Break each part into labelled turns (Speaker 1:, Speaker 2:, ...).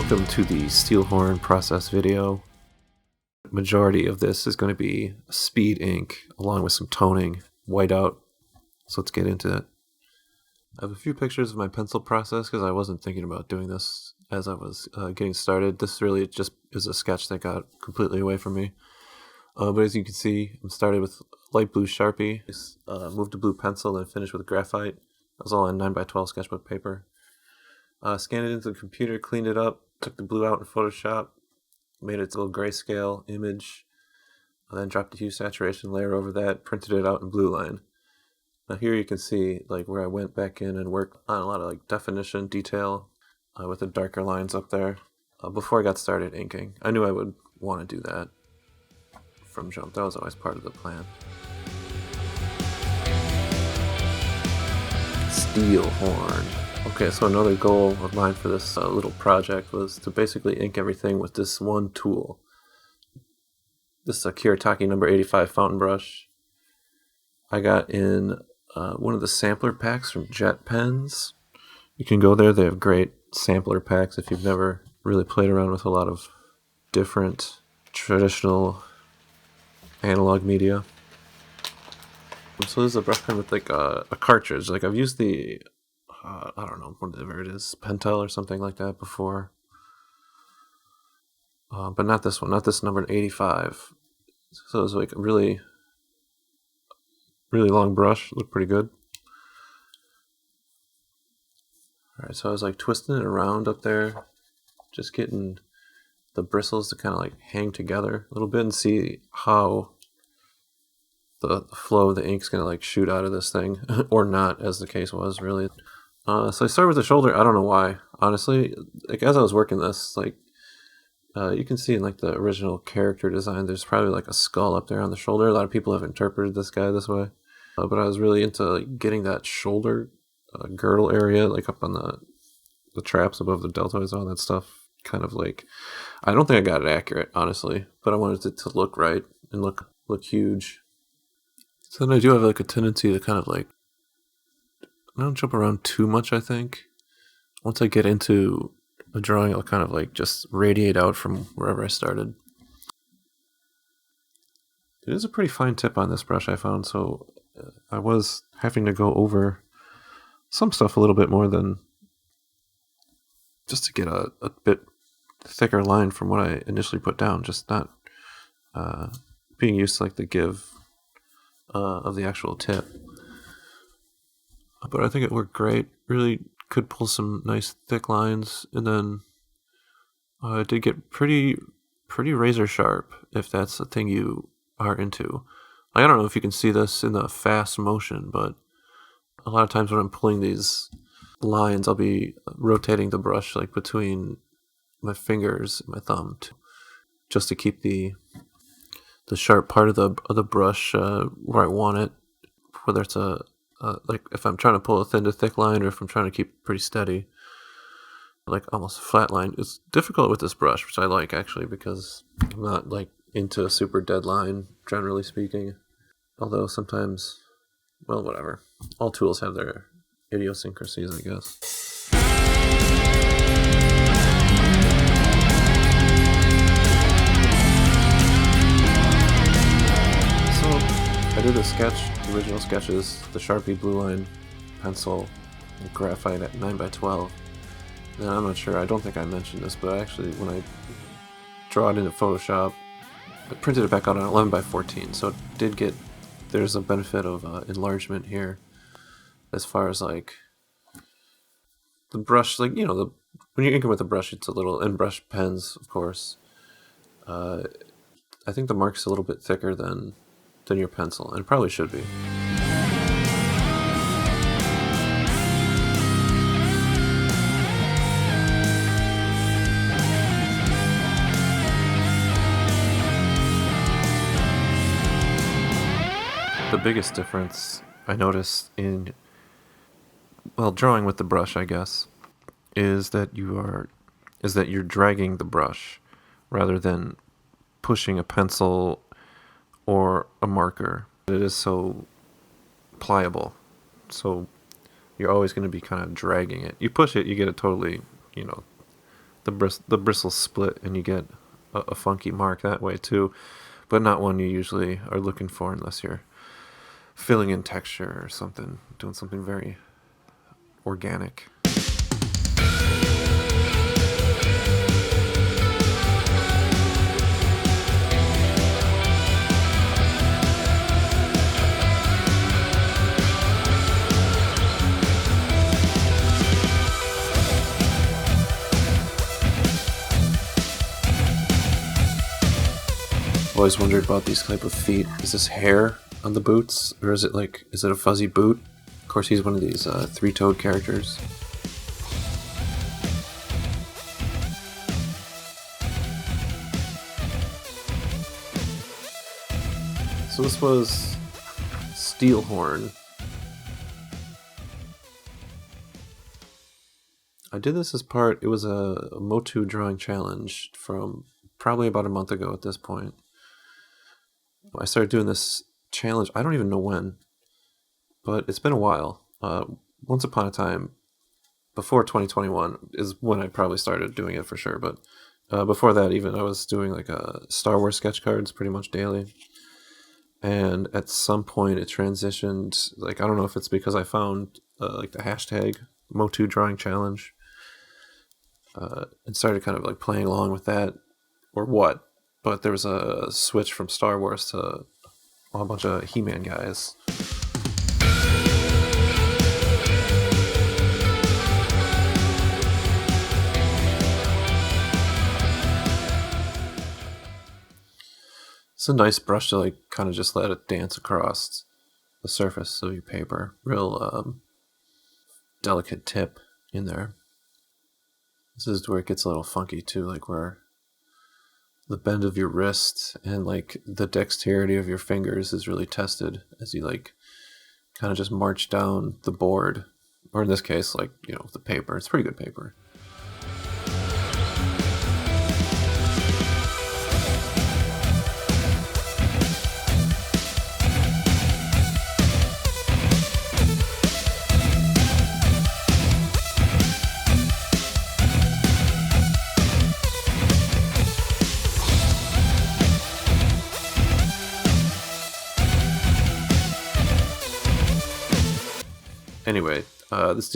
Speaker 1: Welcome to the Steelhorn process video. The majority of this is going to be speed ink along with some toning, whiteout. So let's get into it. I have a few pictures of my pencil process because I wasn't thinking about doing this as I was getting started. This really just is a sketch that got completely away from me. But as you can see, I started with light blue Sharpie, moved to blue pencil, then finished with graphite. That was all on 9x12 sketchbook paper. Scanned it into the computer, cleaned it up, took the blue out in Photoshop, made it a little grayscale image, and then dropped a hue saturation layer over that, printed it out in blue line. Now here you can see like where I went back in and worked on a lot of like definition, detail, with the darker lines up there before I got started inking. I knew I would want to do that from jump. That was always part of the plan. Steelhorn. Okay, so another goal of mine for this little project was to basically ink everything with this one tool. This is a Kuretake No. 85 fountain brush. I got in one of the sampler packs from Jet Pens. You can go there, they have great sampler packs if you've never really played around with a lot of different traditional analog media. So this is a brush pen with like a cartridge. Like I've used the I don't know, whatever it is, Pentel or something like that before. But not this one, not this number 85. So it was like a really long brush, looked pretty good. Alright, so I was like twisting it around up there, just getting the bristles to kind of like hang together a little bit and see how the flow of the ink's gonna like shoot out of this thing, or not, as the case was, really. So I started with the shoulder. I don't know why, honestly. Like as I was working this, like you can see in like the original character design, there's probably like a skull up there on the shoulder. A lot of people have interpreted this guy this way, but I was really into like, getting that shoulder girdle area, like up on the traps above the deltoids, all that stuff. Kind of like, I don't think I got it accurate, honestly, but I wanted it to look right and look huge. So then I do have like a tendency to kind of like, I don't jump around too much, I think. Once I get into a drawing, I'll kind of like just radiate out from wherever I started. It is a pretty fine tip on this brush, I found, so I was having to go over some stuff a little bit more than just to get a bit thicker line from what I initially put down, just not being used to like the give of the actual tip. But I think it worked great. Really could pull some nice thick lines, and then it did get pretty razor sharp, if that's the thing you are into. I don't know if you can see this in the fast motion, but a lot of times when I'm pulling these lines, I'll be rotating the brush like between my fingers and my thumb just to keep the sharp part of the brush where I want it, whether it's like if I'm trying to pull a thin to thick line or if I'm trying to keep pretty steady, like almost a flat line. It's difficult with this brush, which I like actually, because I'm not like into a super dead line, generally speaking. Although sometimes, well, whatever. All tools have their idiosyncrasies, I guess. I did a sketch, the original sketches, the Sharpie blue line pencil, and graphite at 9x12. And I'm not sure, I don't think I mentioned this, but actually when I draw it into Photoshop, I printed it back out on 11x14, so it did get, there's a benefit of enlargement here, as far as like the brush, like, you know, when you're inking with a brush, it's a little, and brush pens, of course, I think the mark's a little bit thicker than your pencil, and it probably should be. The biggest difference I noticed in, well, drawing with the brush, I guess, is that you're dragging the brush rather than pushing a pencil or a marker. It is so pliable, so you're always going to be kind of dragging it. You push it, you get it totally, you know, the bristles split and you get a funky mark that way too, but not one you usually are looking for unless you're filling in texture or something, doing something very organic. Always wondered about these type of feet. Is this hair on the boots, or is it a fuzzy boot? Of course, he's one of these three-toed characters. So this was Steelhorn. I did this as part. It was a Motu drawing challenge from probably about a month ago at this point. I started doing this challenge, I don't even know when, but it's been a while. Once upon a time, before 2021 is when I probably started doing it for sure, but before that even, I was doing like Star Wars sketch cards pretty much daily. And at some point it transitioned, like, I don't know if it's because I found like the hashtag Motu drawing challenge and started kind of like playing along with that or what. But there was a switch from Star Wars to a bunch of He-Man guys. It's a nice brush to like kind of just let it dance across the surface of your paper. Real delicate tip in there. This is where it gets a little funky too, like where the bend of your wrist and like the dexterity of your fingers is really tested as you like kind of just march down the board, or in this case, like, you know, the paper. It's pretty good paper. Anyway, this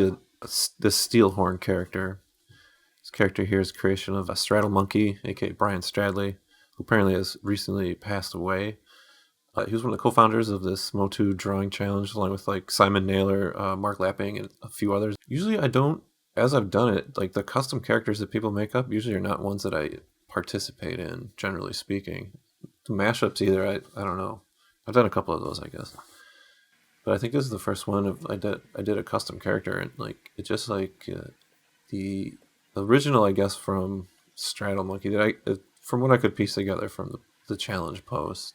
Speaker 1: Steelhorn character. This character here is a creation of a Straddle Monkey, aka Brian Stradley, who apparently has recently passed away. He was one of the co-founders of this Motu drawing challenge, along with like Simon Naylor, Mark Lapping, and a few others. Usually, I don't, as I've done it, like the custom characters that people make up usually are not ones that I participate in, generally speaking. The mashups either, I don't know. I've done a couple of those, I guess. But I think this is the first one I did a custom character, and like it just like the original, I guess, from Straddle Monkey that from what I could piece together from the challenge post,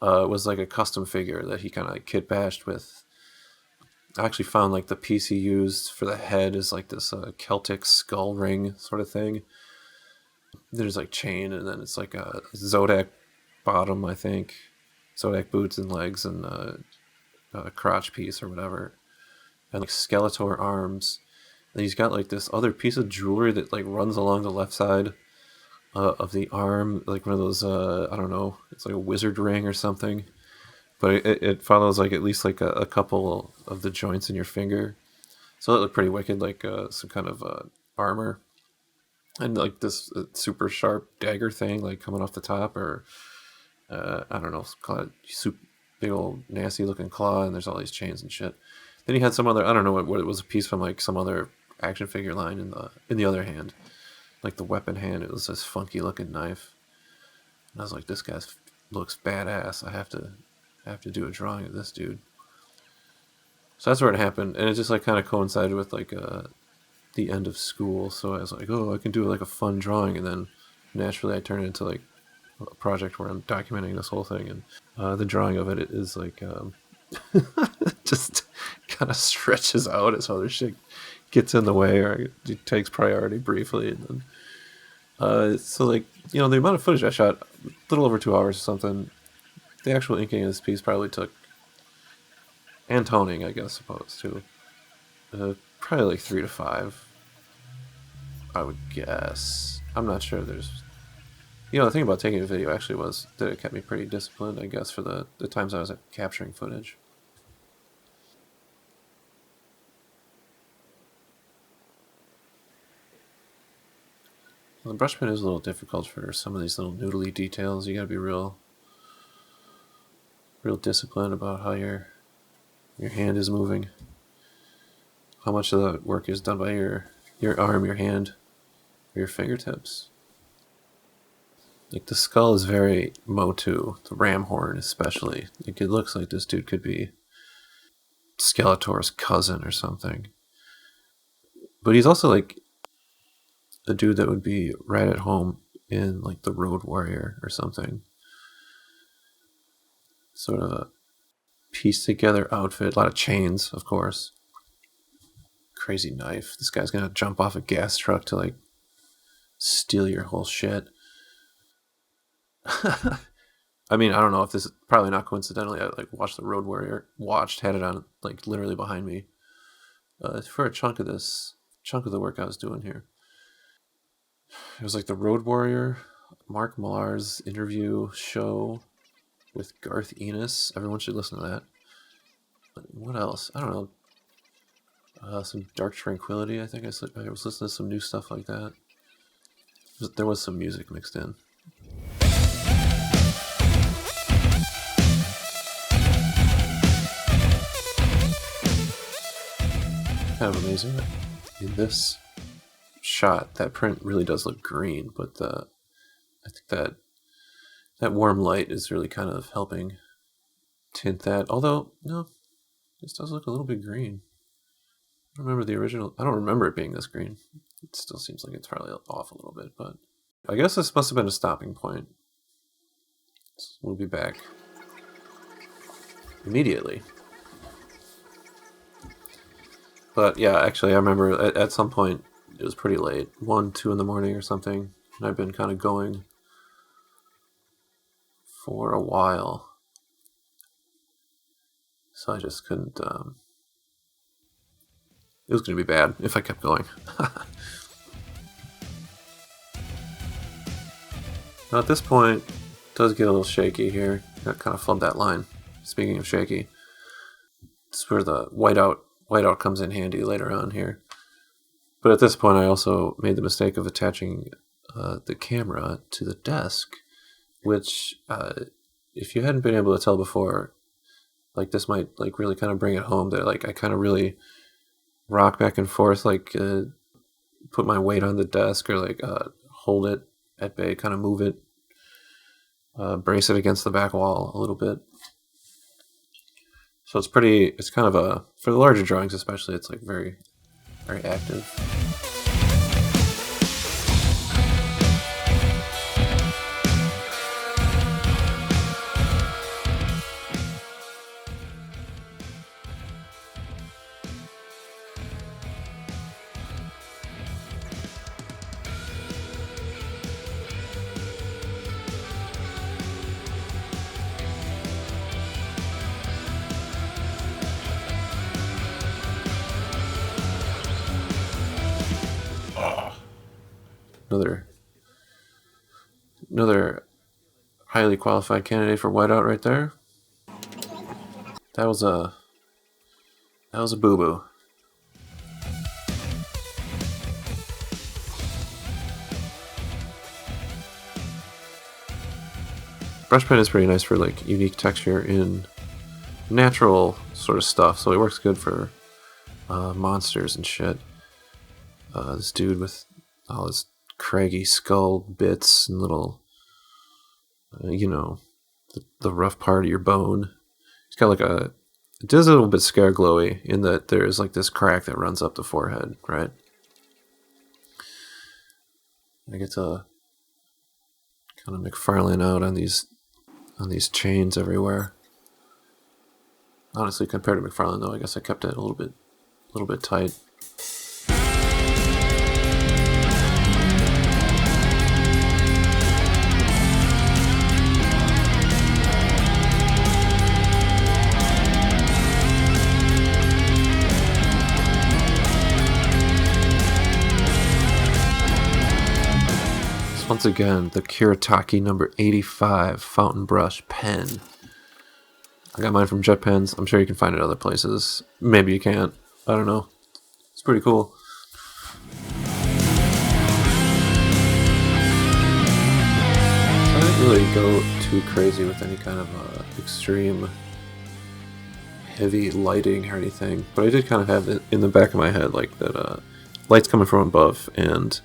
Speaker 1: was like a custom figure that he kind of like kit bashed with. I actually found like the piece he used for the head is like this Celtic skull ring sort of thing. There's like chain, and then it's like a Zodak bottom, I think, Zodak boots and legs, and crotch piece or whatever, and like Skeletor arms. And he's got like this other piece of jewelry that like runs along the left side of the arm, like one of those I don't know, it's like a wizard ring or something, but it follows like at least like a couple of the joints in your finger, so it looked pretty wicked, like some kind of armor, and like this super sharp dagger thing like coming off the top, or I don't know, call it big old nasty looking claw, and there's all these chains and shit. Then he had some other, I don't know what it was, a piece from like some other action figure line in the other hand, like the weapon hand. It was this funky looking knife, and I was like, this guy looks badass. I have to do a drawing of this dude. So that's where it happened, and it just like kind of coincided with like the end of school. So I was like, oh, I can do like a fun drawing, and then naturally I turned it into like a project where I'm documenting this whole thing, and the drawing of it is like just kind of stretches out as other shit gets in the way, or it takes priority briefly, and then so like, you know, the amount of footage I shot, a little over 2 hours or something. The actual inking of this piece probably took, and toning, I guess, supposed to, probably like 3 to 5. I would guess. I'm not sure. The thing about taking a video actually was that it kept me pretty disciplined, I guess, for the times I was capturing footage. Well, the brush pen is a little difficult for some of these little noodly details. You gotta be real disciplined about how your hand is moving. How much of the work is done by your arm, your hand, or your fingertips. Like, the skull is very Motu, the ram horn especially. Like, it looks like this dude could be Skeletor's cousin or something. But he's also like a dude that would be right at home in like the Road Warrior or something. Sort of a pieced together outfit, a lot of chains, of course. Crazy knife. This guy's gonna jump off a gas truck to like steal your whole shit. I mean, I don't know if this is probably not coincidentally. I like watched the Road Warrior. Had it on like literally behind me for a chunk of the work I was doing here. It was like the Road Warrior, Mark Millar's interview show with Garth Ennis. Everyone should listen to that. What else? I don't know. Some Dark Tranquility. I think I was listening to some new stuff like that. There was some music mixed in. Kind of amazing that in this shot that print really does look green, but I think that warm light is really kind of helping tint that. Although no, this does look a little bit green. I don't remember the original. I don't remember it being this green. It still seems like it's probably off a little bit, but I guess this must have been a stopping point. So we'll be back immediately. But yeah, actually, I remember at some point it was pretty late, 1, 2 in the morning or something, and I've been kind of going for a while, so I just couldn't. It was going to be bad if I kept going. Now at this point, it does get a little shaky here. I kind of flubbed that line. Speaking of shaky, it's where the whiteout comes in handy later on here. But at this point, I also made the mistake of attaching the camera to the desk, which, if you hadn't been able to tell before, like this might like really kind of bring it home that like I kind of really rock back and forth, like put my weight on the desk or like hold it at bay, kind of move it, brace it against the back wall a little bit. So it's kind of for the larger drawings especially, it's like very, very active. Another highly qualified candidate for whiteout right there. That was a boo-boo. Brush pen is pretty nice for like unique texture in natural sort of stuff, so it works good for monsters and shit. This dude with all his craggy skull bits and little, the rough part of your bone. It's got like it does a little bit scare glowy in that there's like this crack that runs up the forehead, right? I get to kind of McFarlane out on these chains everywhere. Honestly, compared to McFarlane though, I guess I kept it a little bit tight. once again, the Kuretake number 85 fountain brush pen. I got mine from Jet Pens. I'm sure you can find it other places. Maybe you can't. I don't know. It's pretty cool. I didn't really go too crazy with any kind of extreme heavy lighting or anything, but I did kind of have it in the back of my head like that light's coming from above, and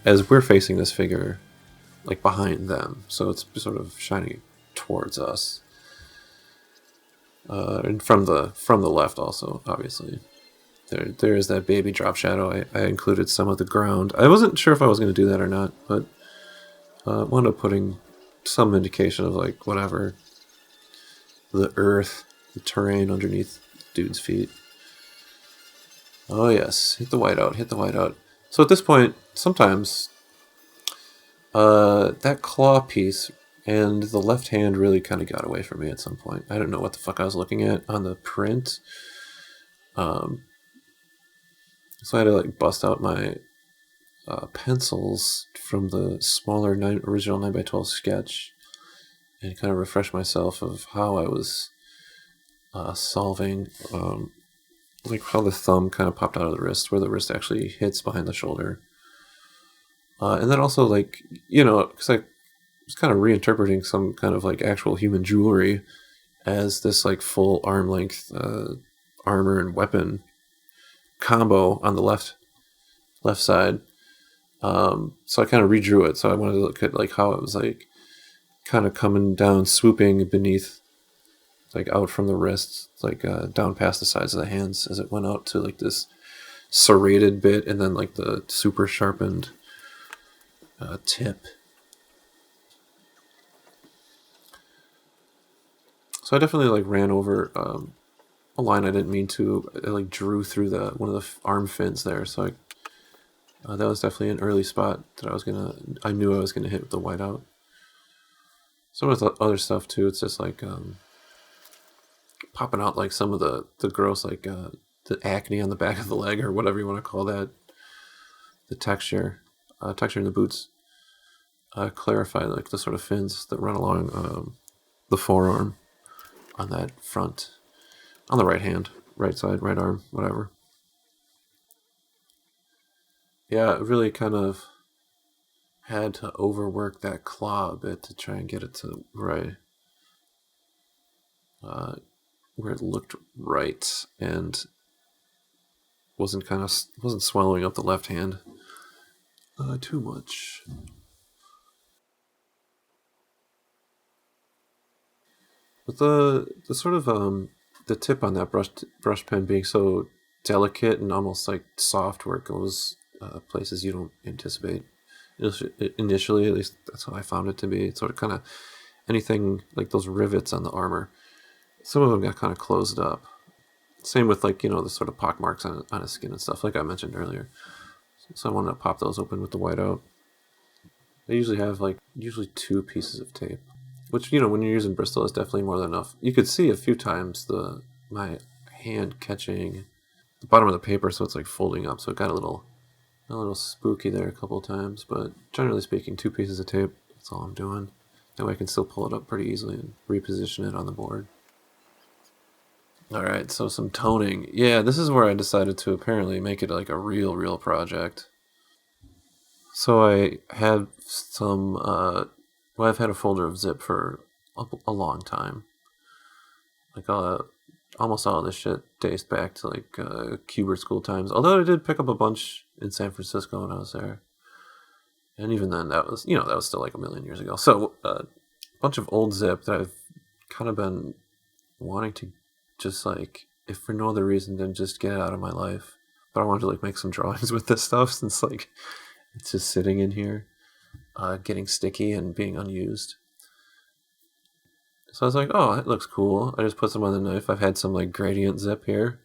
Speaker 1: as we're facing this figure, like behind them, so it's sort of shining towards us, and from the left also, obviously. There is that baby drop shadow. I included some of the ground. I wasn't sure if I was going to do that or not, but wound up putting some indication of like whatever, the earth, the terrain underneath dude's feet. Oh yes, hit the whiteout, hit the whiteout. So at this point, sometimes that claw piece and the left hand really kind of got away from me at some point. I don't know what the fuck I was looking at on the print. So I had to like bust out my pencils from the smaller original 9x12 sketch and kind of refresh myself of how I was solving, like how the thumb kind of popped out of the wrist, where the wrist actually hits behind the shoulder. And then also, like, you know, because I was kind of reinterpreting some kind of like actual human jewelry as this like full arm length armor and weapon combo on the left side. So I kind of redrew it. So I wanted to look at like how it was like kind of coming down, swooping beneath, like out from the wrists, like down past the sides of the hands as it went out to like this serrated bit, and then like the super sharpened tip. So I definitely like ran over a line I didn't mean to. I like drew through one of the arm fins there. So that was definitely an early spot that I knew I was gonna hit with the whiteout. Some of the other stuff too, it's just like popping out like some of the gross like the acne on the back of the leg, or whatever you want to call that. The texture in the boots. Clarify like the sort of fins that run along the forearm on that front, on the right hand, right side, right arm, whatever. Yeah, it really kind of had to overwork that claw a bit to try and get it to right, where it looked right and wasn't swallowing up the left hand too much. But the sort of the tip on that brush pen being so delicate and almost like soft, where it goes places you don't anticipate initially. At least that's how I found it to be. It's sort of kind of anything like those rivets on the armor. Some of them got kind of closed up. Same with like, you know, the sort of pock marks on his skin and stuff, like I mentioned earlier. So I wanted to pop those open with the whiteout. I usually have like two pieces of tape, which, you know, when you're using Bristol is definitely more than enough. You could see a few times my hand catching the bottom of the paper, so it's like folding up, so it got a little spooky there a couple of times, but generally speaking, 2 pieces of tape, that's all I'm doing. That way I can still pull it up pretty easily and reposition it on the board. Alright, so some toning. Yeah, this is where I decided to apparently make it like a real project. So I had some, I've had a folder of zip for a long time. Like almost all of this shit dates back to like Kubert school times. Although I did pick up a bunch in San Francisco when I was there. And even then, that was still like a million years ago. So a bunch of old zip that I've kind of been wanting to just like, if for no other reason than just get it out of my life. But I wanted to like make some drawings with this stuff, since like it's just sitting in here, getting sticky and being unused. So I was like, oh, it looks cool. I just put some on the knife. I've had some like gradient zip here,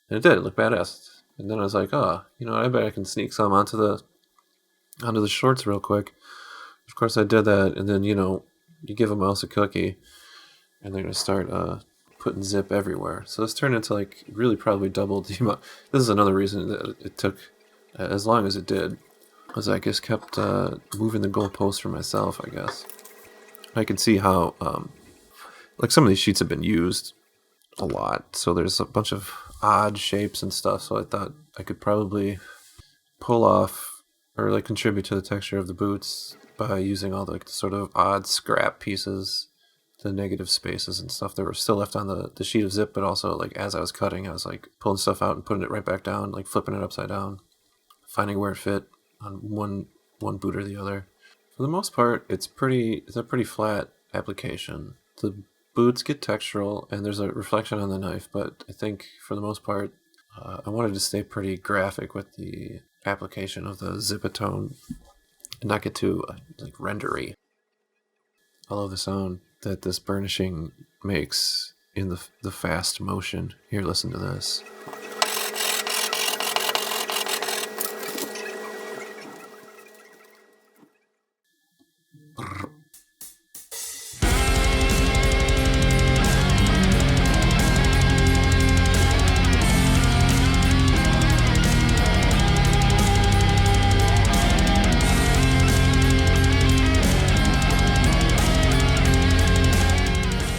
Speaker 1: and it did. It looked badass. And then I was like, oh, you know what? I bet I can sneak some onto the shorts real quick. Of course, I did that, and then, you know, you give a mouse a cookie, and they're gonna start putting zip everywhere. So this turned into like really probably double the amount. This is another reason that it took as long as it did. as I just kept moving the goalposts for myself, I guess. I can see how, like, some of these sheets have been used a lot, so there's a bunch of odd shapes and stuff, so I thought I could probably pull off or like contribute to the texture of the boots by using all the like, sort of odd scrap pieces, the negative spaces and stuff that were still left on the sheet of zip, but also like as I was cutting, I was like pulling stuff out and putting it right back down, like flipping it upside down, finding where it fit on one boot or the other. For the most part, it's a pretty flat application. The boots get textural and there's a reflection on the knife, but I think for the most part, I wanted to stay pretty graphic with the application of the zipatone and not get too like rendery. I love the sound that this burnishing makes in the fast motion. Here, listen to this.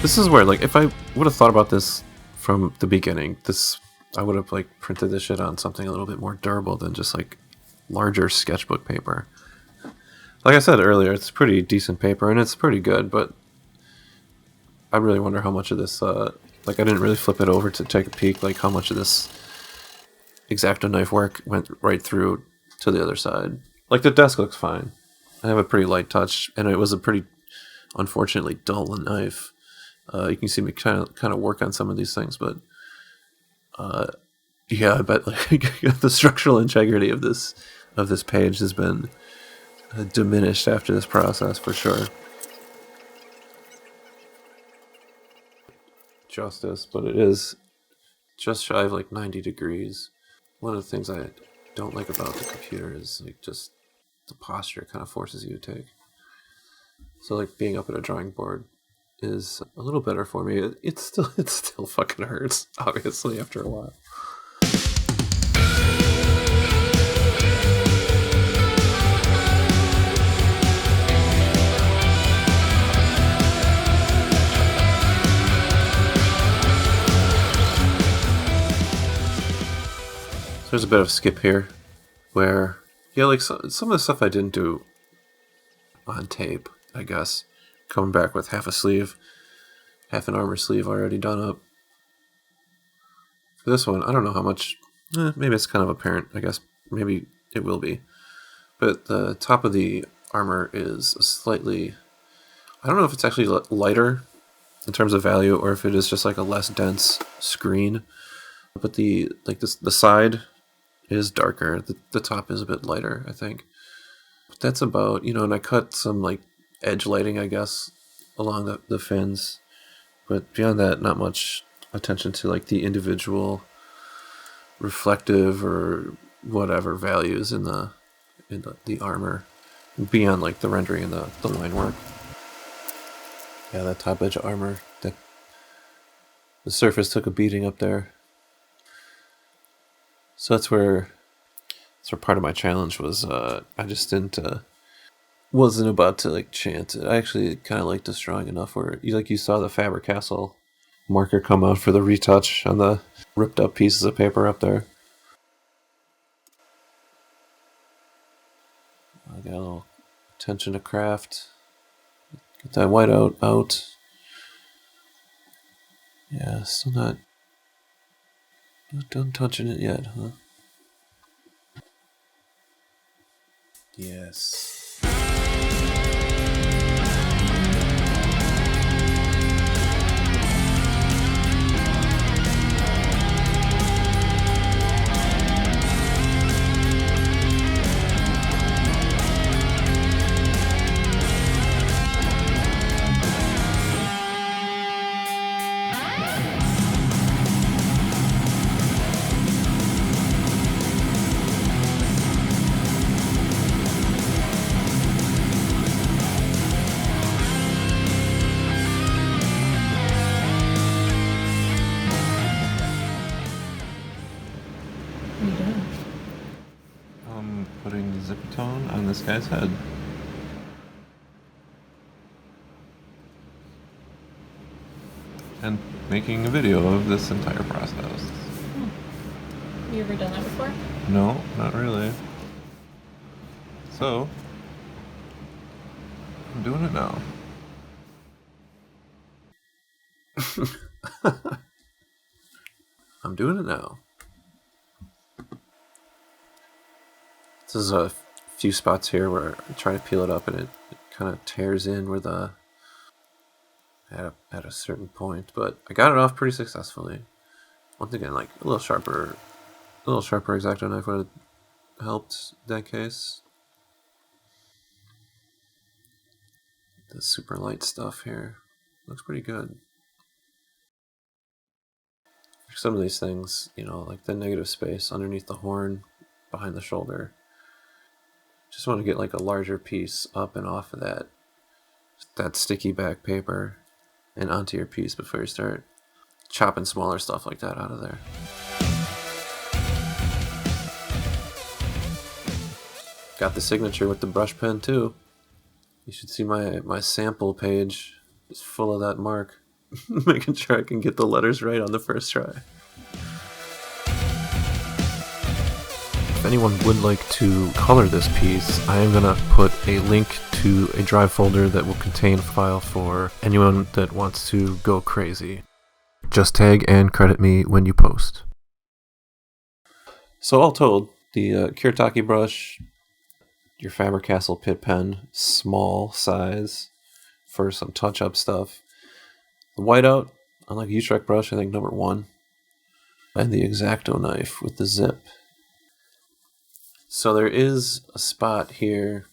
Speaker 1: This is where, like, if I would have thought about this from the beginning, I would have, like, printed this shit on something a little bit more durable than just, like, larger sketchbook paper. Like I said earlier, it's pretty decent paper, and it's pretty good, but I really wonder how much of this, like, I didn't really flip it over to take a peek, like, how much of this X-Acto knife work went right through to the other side. Like, the desk looks fine. I have a pretty light touch, and it was a pretty, unfortunately, dull knife. You can see me kind of work on some of these things, but yeah, I bet like the structural integrity of this page has been diminished after this process for sure. Justice, but it is just shy of like 90 degrees. One of the things I don't like about the computer is like just the posture it kind of forces you to take. So like being up at a drawing board is a little better for me. It still fucking hurts, obviously, after a while. So there's a bit of skip here where, yeah, like some of the stuff I didn't do on tape, I guess. Coming back with half an armor sleeve already done up. For this one, I don't know how much, maybe it's kind of apparent, I guess. Maybe it will be. But the top of the armor is slightly, I don't know if it's actually lighter in terms of value or if it is just like a less dense screen. But the side is darker. The top is a bit lighter, I think. But that's about, and I cut some like edge lighting, I guess, along the fins, but beyond that, not much attention to like the individual reflective or whatever values in the armor beyond like the rendering and the line work. Yeah, that top edge armor, the surface took a beating up there. So that's where part of my challenge was. I just wasn't about to like chance it. I actually kind of liked this drawing enough where you saw the Faber-Castell marker come out for the retouch on the ripped up pieces of paper up there. I got a little attention to craft. Get that whiteout out. Yeah, still not done touching it yet, huh? Yes. putting the zippy tone on this guy's head. And making a video of this entire process.
Speaker 2: You ever done that before?
Speaker 1: No, not really. So, I'm doing it now. I'm doing it now. This is a few spots here where I try to peel it up and it kind of tears in where the at a certain point, but I got it off pretty successfully. Once again, like a little sharper X-Acto knife would have helped that case. The super light stuff here looks pretty good. Some of these things, you know, like the negative space underneath the horn, behind the shoulder. Just want to get like a larger piece up and off of that sticky back paper and onto your piece before you start chopping smaller stuff like that out of there. Got the signature with the brush pen too. You should see my sample page. It's full of that mark. Making sure I can get the letters right on the first try. If anyone would like to color this piece, I am going to put a link to a drive folder that will contain a file for anyone that wants to go crazy. Just tag and credit me when you post. So all told, the Kuretake brush, your Faber-Castell Pitt pen, small size for some touch-up stuff. The whiteout, unlike Utrecht brush, I think number 1. And the X-Acto knife with the zip. So there is a spot here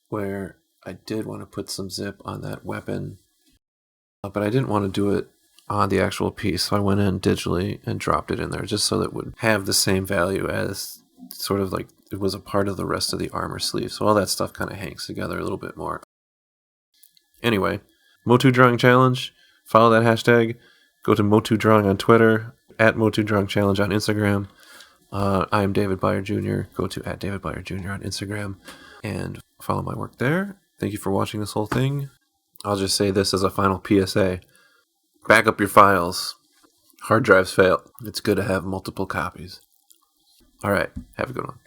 Speaker 1: where I did want to put some zip on that weapon, but I didn't want to do it on the actual piece, so I went in digitally and dropped it in there just so that it would have the same value as sort of like it was a part of the rest of the armor sleeve. So all that stuff kind of hangs together a little bit more. Anyway, Motu Drawing Challenge. Follow that hashtag. Go to Motu Drawing on Twitter, at Motu Drawing Challenge on Instagram. I am David Byer Jr. Go to at David Byer Jr. on Instagram and follow my work there. Thank you for watching this whole thing. I'll just say this as a final PSA. Back up your files. Hard drives fail. It's good to have multiple copies. All right. Have a good one.